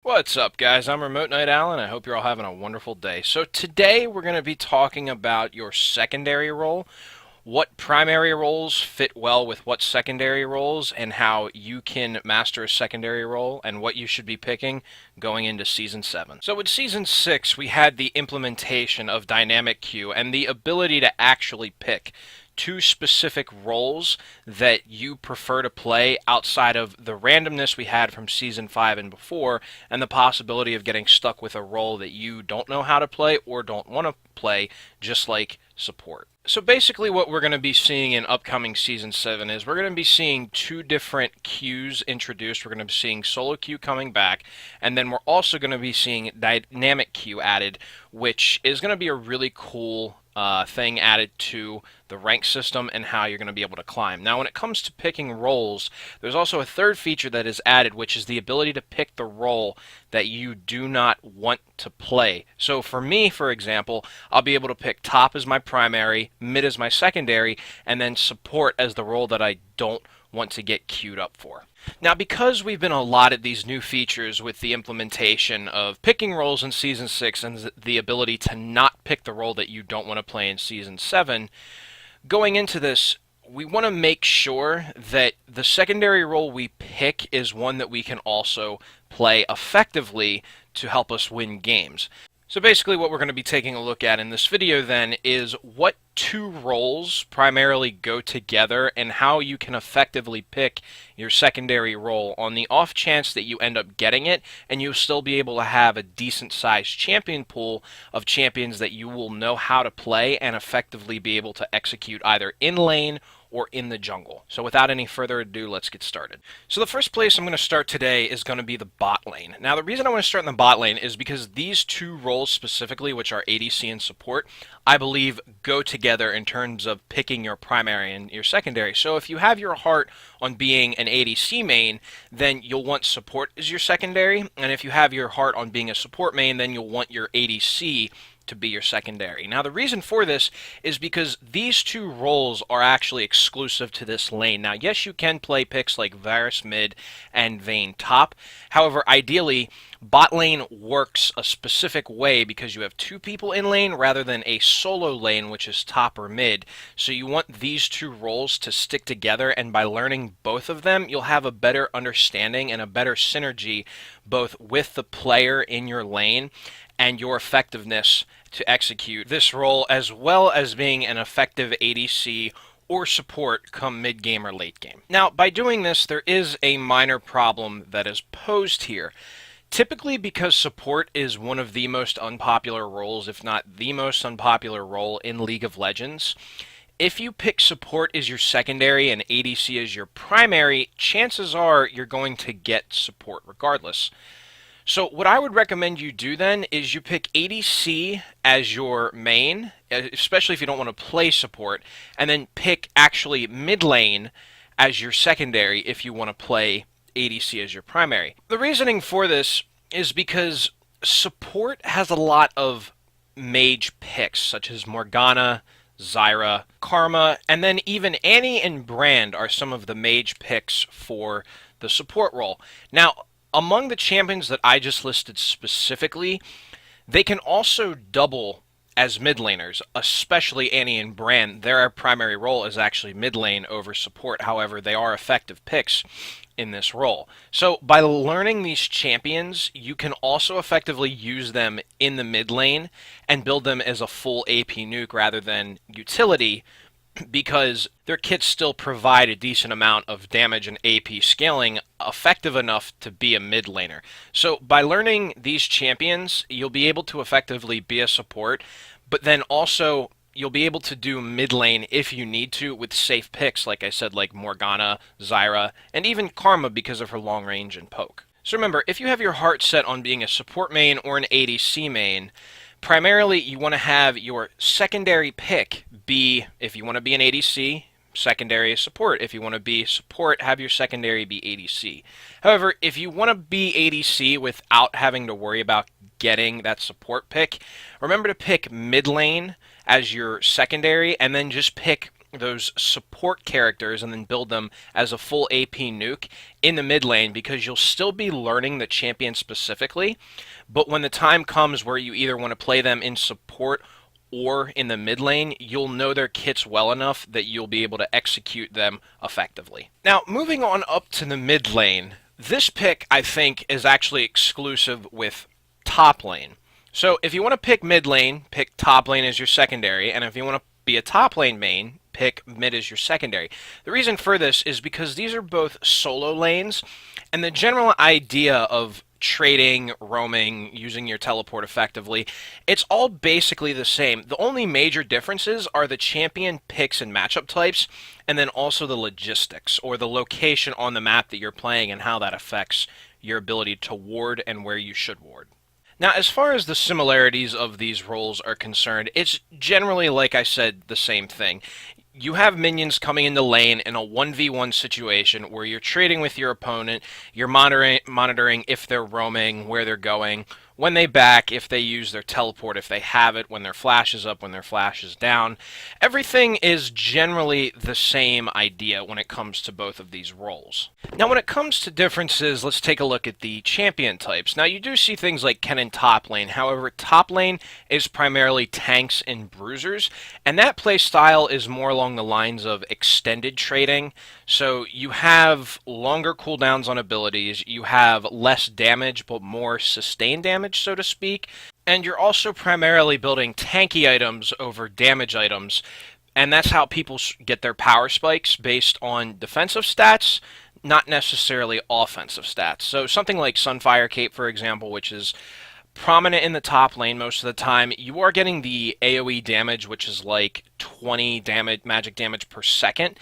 What's up, guys? I'm Remote Night Owl, and I hope you're all having a wonderful day. So today we're going to be talking about your secondary role, what primary roles fit well with what secondary roles, and how you can master a secondary role and what you should be picking going into Season 7. So with Season 6, we had the implementation of dynamic queue and the ability to actually pick two specific roles that you prefer to play outside of the randomness we had from Season 5 and before, and the possibility of getting stuck with a role that you don't know how to play or don't want to play, just like support. So basically what we're going to be seeing in upcoming Season 7 is we're going to be seeing two different queues introduced. We're going to be seeing solo queue coming back, and then we're also going to be seeing dynamic queue added, which is going to be a really cool thing added to the rank system and how you're going to be able to climb. Now, when it comes to picking roles, there's also a third feature that is added, which is the ability to pick the role that you do not want to play. So for me, for example, I'll be able to pick top as my primary, mid as my secondary, and then support as the role that I don't want to get queued up for. Now, because we've been allotted these new features with the implementation of picking roles in Season 6 and the ability to not pick the role that you don't want to play in Season 7, going into this, we want to make sure that the secondary role we pick is one that we can also play effectively to help us win games. So basically what we're going to be taking a look at in this video then is what two roles primarily go together and how you can effectively pick your secondary role on the off chance that you end up getting it and you'll still be able to have a decent sized champion pool of champions that you will know how to play and effectively be able to execute either in lane or in the jungle. So without any further ado, let's get started. So the first place I'm going to start today is going to be the bot lane. Now the reason I want to start in the bot lane is because these two roles specifically, which are ADC and support, I believe go together in terms of picking your primary and your secondary. So if you have your heart on being an ADC main, then you'll want support as your secondary, and if you have your heart on being a support main, then you'll want your ADC to be your secondary. Now the reason for this is because these two roles are actually exclusive to this lane. Now yes, you can play picks like Varus mid and Vayne top. However, ideally bot lane works a specific way because you have two people in lane rather than a solo lane, which is top or mid. So you want these two roles to stick together, and by learning both of them, you'll have a better understanding and a better synergy both with the player in your lane and your effectiveness to execute this role, as well as being an effective ADC or support come mid-game or late game. Now, by doing this, there is a minor problem that is posed here. Typically, because support is one of the most unpopular roles, if not the most unpopular role in League of Legends, if you pick support as your secondary and ADC as your primary, chances are you're going to get support regardless. So what I would recommend you do then is you pick ADC as your main, especially if you don't want to play support, and then pick actually mid lane as your secondary if you want to play ADC as your primary. The reasoning for this is because support has a lot of mage picks, such as Morgana, Zyra, Karma, and then even Annie and Brand are some of the mage picks for the support role. Now, among the champions that I just listed specifically, they can also double as mid laners, especially Annie and Brand. Their primary role is actually mid lane over support. However, they are effective picks in this role. So by learning these champions, you can also effectively use them in the mid lane and build them as a full AP nuke rather than utility, because their kits still provide a decent amount of damage and AP scaling effective enough to be a mid laner. So by learning these champions, you'll be able to effectively be a support, but then also you'll be able to do mid lane if you need to with safe picks, like I said, like Morgana, Zyra, and even Karma because of her long range and poke. So remember, if you have your heart set on being a support main or an ADC main, primarily you want to have your secondary pick be, if you want to be an ADC, secondary is support. If you want to be support, have your secondary be ADC. However, if you want to be ADC without having to worry about getting that support pick, remember to pick mid lane as your secondary and then just pick those support characters and then build them as a full AP nuke in the mid lane, because you'll still be learning the champion specifically, but when the time comes where you either want to play them in support or in the mid lane, you'll know their kits well enough that you'll be able to execute them effectively. Now, moving on up to the mid lane, this pick, I think, is actually exclusive with top lane. So if you want to pick mid lane, pick top lane as your secondary, and if you want to be a top lane main, pick mid as your secondary. The reason for this is because these are both solo lanes, and the general idea of trading, roaming, using your teleport effectively, it's all basically the same. The only major differences are the champion picks and matchup types, and then also the logistics, or the location on the map that you're playing and how that affects your ability to ward and where you should ward. Now, as far as the similarities of these roles are concerned, it's generally, like I said, the same thing. You have minions coming into lane in a 1v1 situation where you're trading with your opponent, you're monitoring if they're roaming, where they're going, when they back, if they use their teleport, if they have it, when their flash is up, when their flash is down. Everything is generally the same idea when it comes to both of these roles. Now, when it comes to differences, let's take a look at the champion types. Now, you do see things like Kennen top lane. However, top lane is primarily tanks and bruisers, and that play style is more along the lines of extended trading. So you have longer cooldowns on abilities, you have less damage but more sustained damage, so to speak, and you're also primarily building tanky items over damage items, and that's how people get their power spikes, based on defensive stats, not necessarily offensive stats. So something like Sunfire Cape, for example, which is prominent in the top lane most of the time, you are getting the AoE damage, which is like 20 magic damage per second.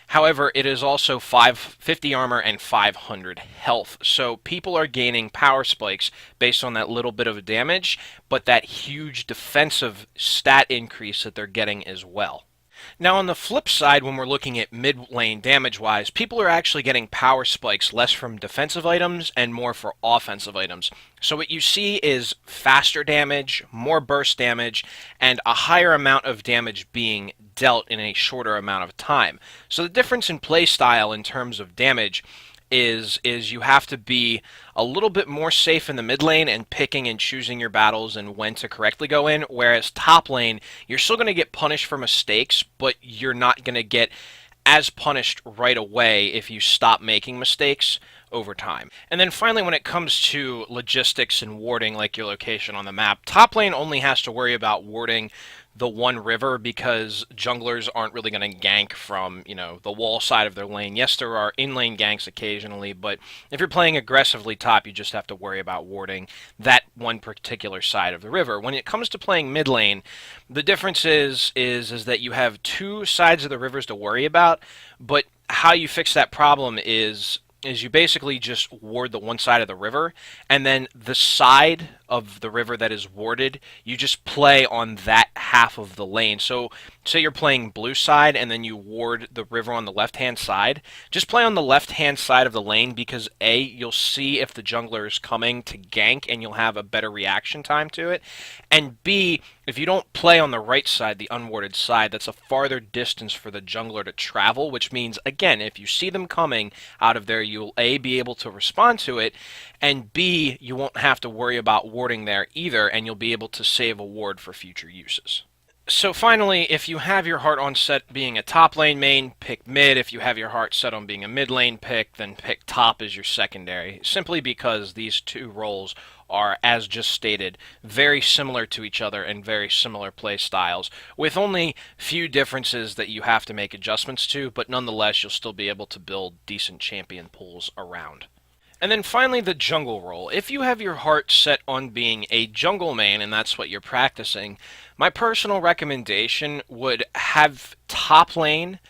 However, it is also 550 armor and 500 health. So people are gaining power spikes based on that little bit of damage, but that huge defensive stat increase that they're getting as well. Now, on the flip side, when we're looking at mid lane damage-wise, people are actually getting power spikes less from defensive items and more for offensive items. So what you see is faster damage, more burst damage, and a higher amount of damage being dealt in a shorter amount of time. So the difference in play style in terms of damage is you have to be a little bit more safe in the mid lane and picking and choosing your battles and when to correctly go in, whereas top lane, you're still going to get punished for mistakes, but you're not going to get as punished right away if you stop making mistakes over time. And then finally, when it comes to logistics and warding, like your location on the map, top lane only has to worry about warding the one river, because junglers aren't really going to gank from, the wall side of their lane. Yes, there are in-lane ganks occasionally, but if you're playing aggressively top, you just have to worry about warding that one particular side of the river. When it comes to playing mid lane, the difference is that you have two sides of the rivers to worry about, but how you fix that problem is you basically just ward the one side of the river, and then the side of the river that is warded, you just play on that half of the lane. So say you're playing blue side and then you ward the river on the left-hand side, just play on the left-hand side of the lane, because A, you'll see if the jungler is coming to gank and you'll have a better reaction time to it, and B, if you don't play on the right side, the unwarded side, that's a farther distance for the jungler to travel, which means, again, if you see them coming out of there, you'll A, be able to respond to it, and B, you won't have to worry about warding there either, and you'll be able to save a ward for future uses. So finally, if you have your heart on set being a top lane main, pick mid. If you have your heart set on being a mid lane pick, then pick top as your secondary, simply because these two roles are, as just stated, very similar to each other and very similar play styles, with only few differences that you have to make adjustments to, but nonetheless, you'll still be able to build decent champion pools around. And then finally, the jungle role. If you have your heart set on being a jungle main, and that's what you're practicing, my personal recommendation would have top lane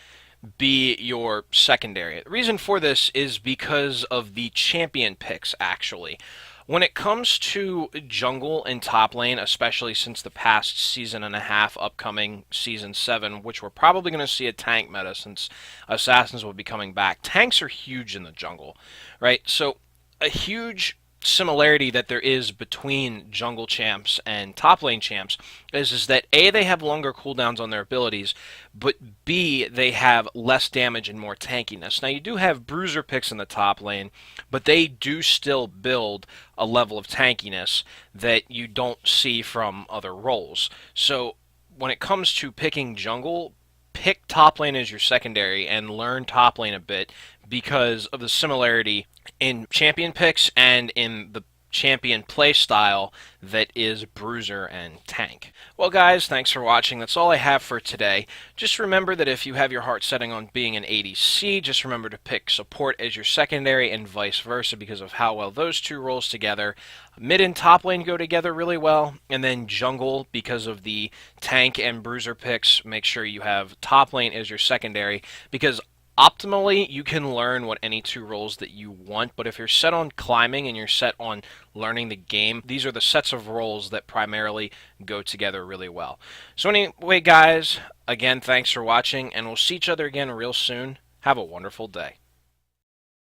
be your secondary. The reason for this is because of the champion picks, actually. When it comes to jungle and top lane, especially since the past season and a half, upcoming season 7, which we're probably going to see a tank meta since assassins will be coming back, tanks are huge in the jungle, right? So a huge similarity that there is between jungle champs and top lane champs is that A, they have longer cooldowns on their abilities, but B, they have less damage and more tankiness. Now you do have bruiser picks in the top lane, but they do still build a level of tankiness that you don't see from other roles. So when it comes to picking jungle, pick top lane as your secondary and learn top lane a bit because of the similarity in champion picks and in the champion play style that is bruiser and tank. Well guys, thanks for watching. That's all I have for today. Just remember that if you have your heart setting on being an ADC, just remember to pick support as your secondary and vice versa because of how well those two roles together. Mid and top lane go together really well, and then jungle, because of the tank and bruiser picks, make sure you have top lane as your secondary because optimally, you can learn what any two roles that you want, but if you're set on climbing and you're set on learning the game, these are the sets of roles that primarily go together really well. So anyway, guys, again, thanks for watching, and we'll see each other again real soon. Have a wonderful day.